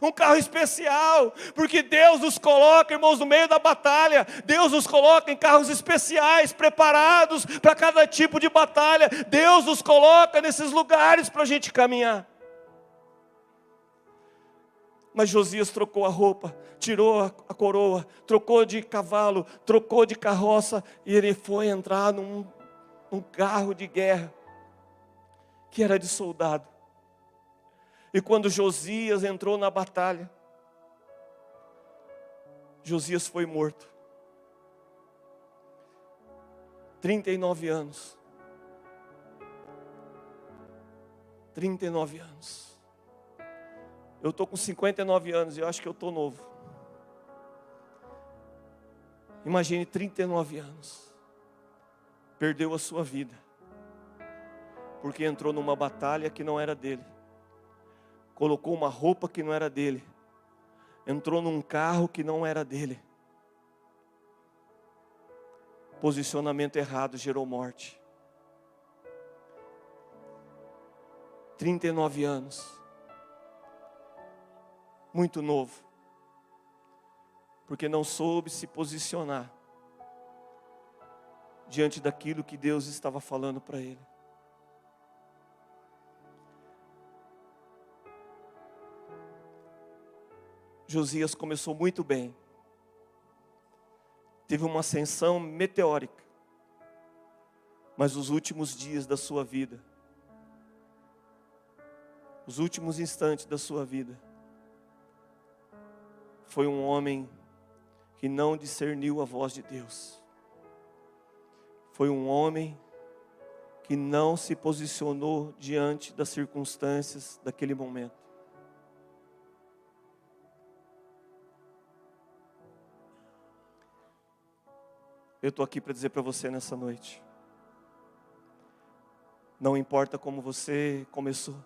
Um carro especial, porque Deus nos coloca, irmãos, no meio da batalha. Deus nos coloca em carros especiais, preparados para cada tipo de batalha. Deus nos coloca nesses lugares para a gente caminhar. Mas Josias trocou a roupa, tirou a coroa, trocou de cavalo, trocou de carroça, e ele foi entrar num carro de guerra, que era de soldado. E quando Josias entrou na batalha, Josias foi morto. 39 anos. 39 anos. Eu estou com 59 anos e eu acho que eu estou novo. Imagine 39 anos. Perdeu a sua vida. Porque entrou numa batalha que não era dele. Colocou uma roupa que não era dele. Entrou num carro que não era dele. Posicionamento errado gerou morte. 39 anos. Muito novo. Porque não soube se posicionar diante daquilo que Deus estava falando para ele. Josias começou muito bem. Teve uma ascensão meteórica. Mas os últimos dias da sua vida, os últimos instantes da sua vida, foi um homem que não discerniu a voz de Deus. Foi um homem que não se posicionou diante das circunstâncias daquele momento. Eu estou aqui para dizer para você nessa noite: Não importa como você começou.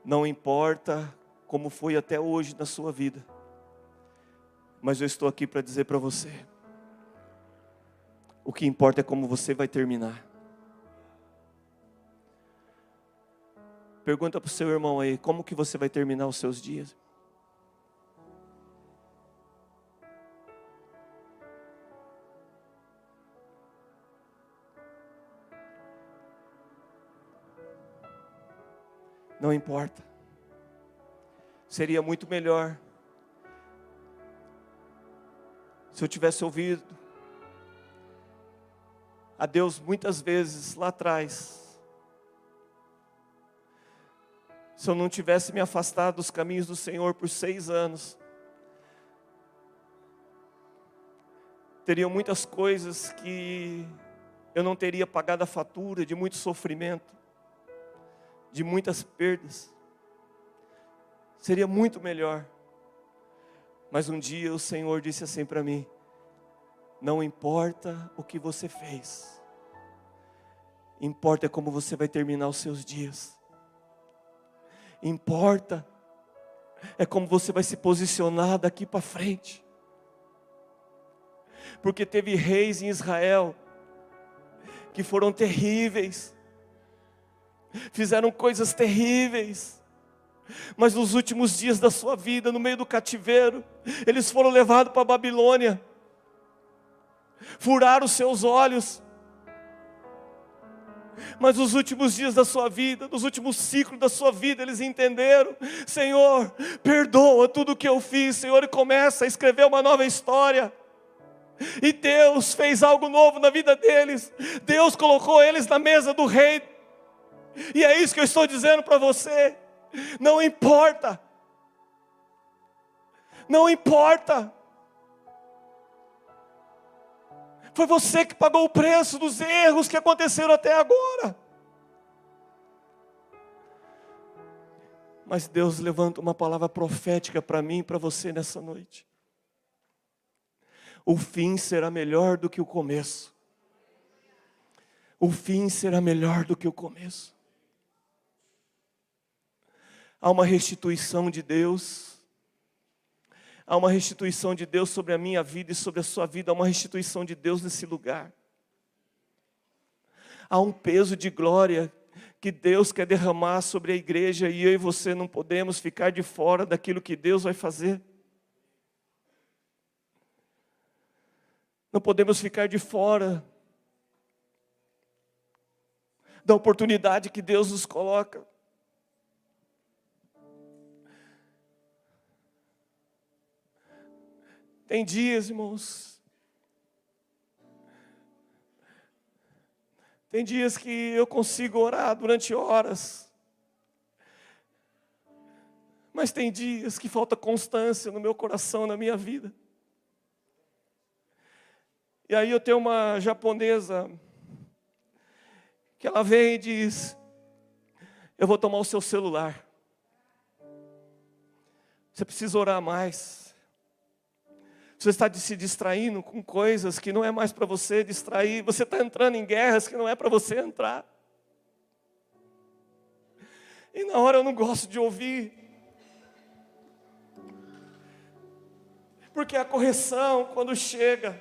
Não importa como foi até hoje na sua vida. Mas eu estou aqui para dizer para você. O que importa é como você vai terminar. Pergunta para o seu irmão aí, como que você vai terminar os seus dias? Não importa. Seria muito melhor se eu tivesse ouvido a Deus muitas vezes lá atrás. Se eu não tivesse me afastado dos caminhos do Senhor por 6 anos. Teriam muitas coisas que eu não teria pagado a fatura, de muito sofrimento, de muitas perdas. Seria muito melhor. Mas um dia o Senhor disse assim para mim: não importa o que você fez, importa como você vai terminar os seus dias. Importa é como você vai se posicionar daqui para frente. Porque teve reis em Israel que foram terríveis, fizeram coisas terríveis, mas nos últimos dias da sua vida, no meio do cativeiro, eles foram levados para a Babilônia, furaram os seus olhos, mas nos últimos dias da sua vida, nos últimos ciclos da sua vida, eles entenderam: Senhor, perdoa tudo o que eu fiz, Senhor, e começa a escrever uma nova história. E Deus fez algo novo na vida deles. Deus colocou eles na mesa do rei. E é isso que eu estou dizendo para você. Não importa. Não importa. Foi você que pagou o preço dos erros que aconteceram até agora. Mas Deus levanta uma palavra profética para mim e para você nessa noite. O fim será melhor do que o começo. O fim será melhor do que o começo. Há uma restituição de Deus. Há uma restituição de Deus sobre a minha vida e sobre a sua vida. Há uma restituição de Deus nesse lugar. Há um peso de glória que Deus quer derramar sobre a igreja. E eu e você não podemos ficar de fora daquilo que Deus vai fazer. Não podemos ficar de fora da oportunidade que Deus nos coloca. Tem dias, irmãos, tem dias que eu consigo orar durante horas, mas tem dias que falta constância no meu coração, na minha vida. E aí eu tenho uma japonesa que ela vem e diz: eu vou tomar o seu celular. Você precisa orar mais. Você está se distraindo com coisas que não é mais para você distrair. Você está entrando em guerras que não é para você entrar. E na hora eu não gosto de ouvir. Porque a correção, quando chega,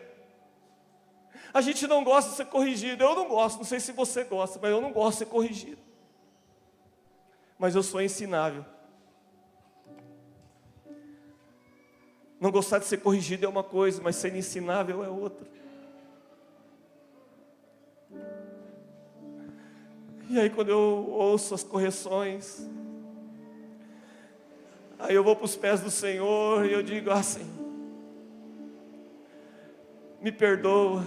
a gente não gosta de ser corrigido. Eu não gosto, não sei se você gosta, mas eu não gosto de ser corrigido. Mas eu sou ensinável. Não gostar de ser corrigido é uma coisa, mas ser ensinável é outra. E aí quando eu ouço as correções, aí eu vou para os pés do Senhor e eu digo: ah, Senhor, me perdoa.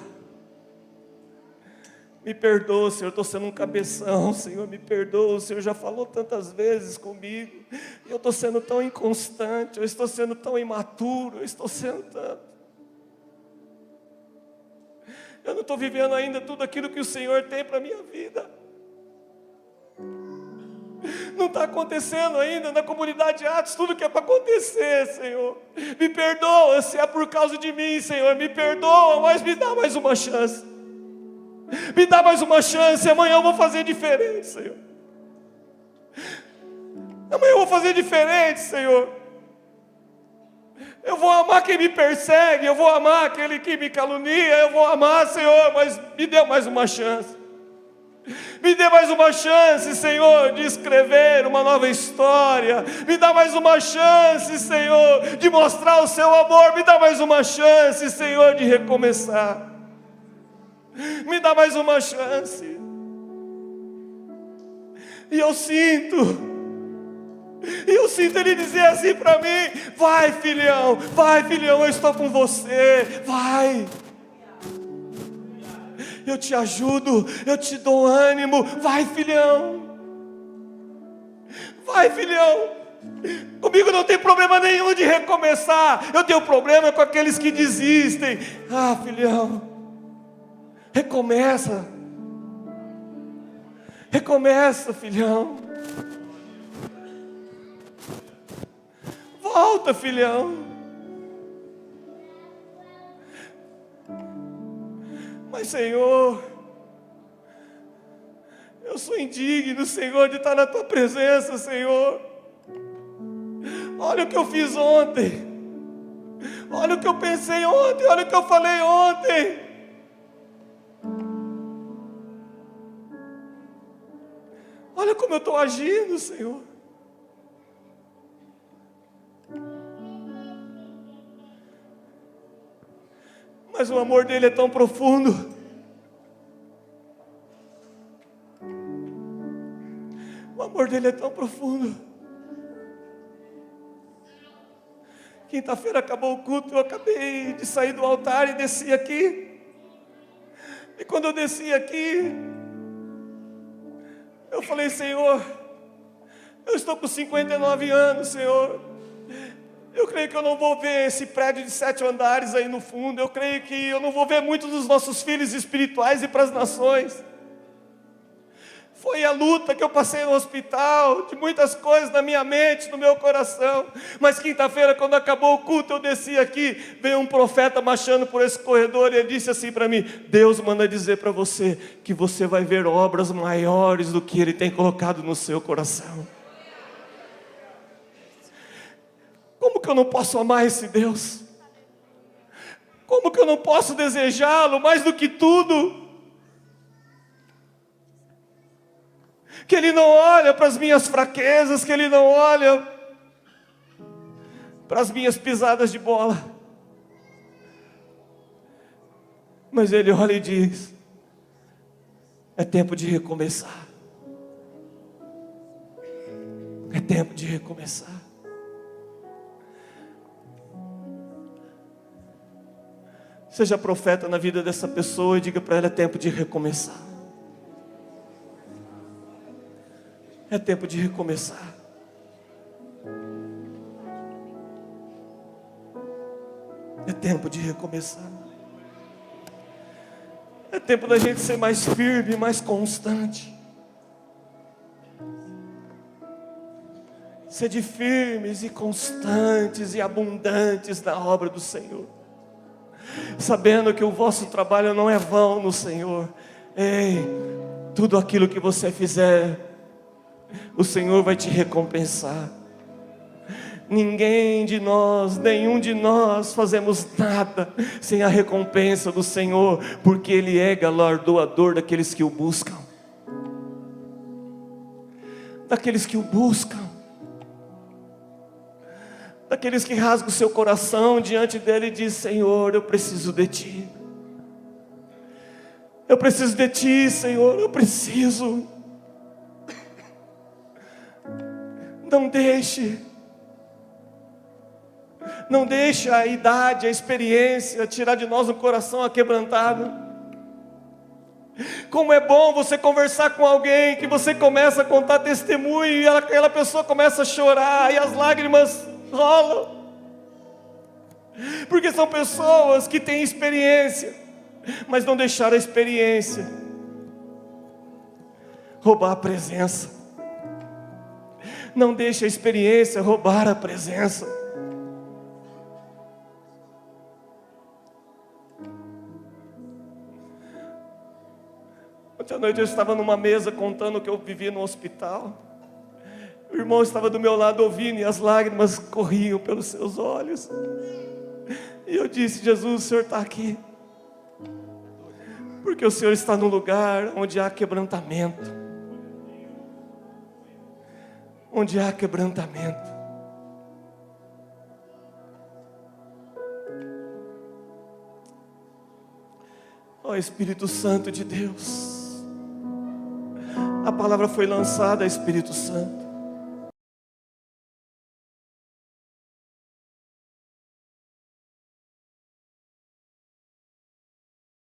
Me perdoa, Senhor, eu estou sendo um cabeção, Senhor, me perdoa, o Senhor já falou tantas vezes comigo, eu estou sendo tão inconstante, eu estou sendo tão imaturo, eu estou sendo tanto. Eu não estou vivendo ainda tudo aquilo que o Senhor tem para a minha vida. Não está acontecendo ainda na comunidade Atos tudo que é para acontecer, Senhor. Me perdoa, se é por causa de mim, Senhor, me perdoa, mas me dá mais uma chance. Me dá mais uma chance, amanhã eu vou fazer diferente, Senhor. Amanhã eu vou fazer diferente, Senhor. Eu vou amar quem me persegue, eu vou amar aquele que me calunia, eu vou amar, Senhor, mas me dê mais uma chance. Me dê mais uma chance, Senhor, de escrever uma nova história. Me dá mais uma chance, Senhor, de mostrar o seu amor. Me dá mais uma chance, Senhor, de recomeçar. Me dá mais uma chance. E eu sinto Ele dizer assim para mim: vai filhão, eu estou com você, vai. Eu te ajudo, eu te dou ânimo, vai filhão. Vai filhão. Comigo não tem problema nenhum de recomeçar, eu tenho problema com aqueles que desistem. Ah filhão, recomeça, filhão. Volta, filhão. Mas, Senhor, eu sou indigno, Senhor, de estar na Tua presença, Senhor. Olha o que eu fiz ontem. Olha o que eu pensei ontem. Olha o que eu falei ontem. Olha como eu estou agindo, Senhor. Mas o amor dele é tão profundo. O amor dele é tão profundo. Quinta-feira acabou o culto, eu acabei de sair do altar e desci aqui. E quando eu desci aqui, eu falei: Senhor, eu estou com 59 anos, Senhor. Eu creio que eu não vou ver esse prédio de 7 andares aí no fundo. Eu creio que eu não vou ver muitos dos nossos filhos espirituais ir para as nações. Foi a luta que eu passei no hospital, de muitas coisas na minha mente, no meu coração. Mas quinta-feira, quando acabou o culto, eu desci aqui, veio um profeta marchando por esse corredor e ele disse assim para mim: Deus manda dizer para você que você vai ver obras maiores do que Ele tem colocado no seu coração. Como que eu não posso amar esse Deus? Como que eu não posso desejá-lo mais do que tudo? Que Ele não olha para as minhas fraquezas, que Ele não olha para as minhas pisadas de bola, mas Ele olha e diz: é tempo de recomeçar. É tempo de recomeçar. Seja profeta na vida dessa pessoa e diga para ela: é tempo de recomeçar. É tempo de recomeçar. É tempo de recomeçar. É tempo da gente ser mais firme, mais constante. Sede firmes e constantes e abundantes na obra do Senhor, sabendo que o vosso trabalho não é vão no Senhor. Ei, tudo aquilo que você fizer, o Senhor vai te recompensar. Ninguém de nós, nenhum de nós fazemos nada sem a recompensa do Senhor, porque Ele é galardoador daqueles que o buscam. Daqueles que o buscam. Daqueles que rasgam o seu coração diante dele e diz: Senhor, eu preciso de Ti. Eu preciso de Ti, Senhor, eu preciso. Não deixe a idade, a experiência tirar de nós um coração aquebrantado. Como é bom você conversar com alguém que você começa a contar testemunho e aquela pessoa começa a chorar e as lágrimas rolam, porque são pessoas que têm experiência, mas não deixaram a experiência roubar a presença. Não deixe a experiência roubar a presença. Ontem à noite eu estava numa mesa contando o que eu vivi no hospital. O irmão estava do meu lado ouvindo e as lágrimas corriam pelos seus olhos. E eu disse: Jesus, o Senhor está aqui. Porque o Senhor está no lugar onde há quebrantamento. Onde há quebrantamento. Ó Espírito Santo de Deus. A palavra foi lançada, Espírito Santo.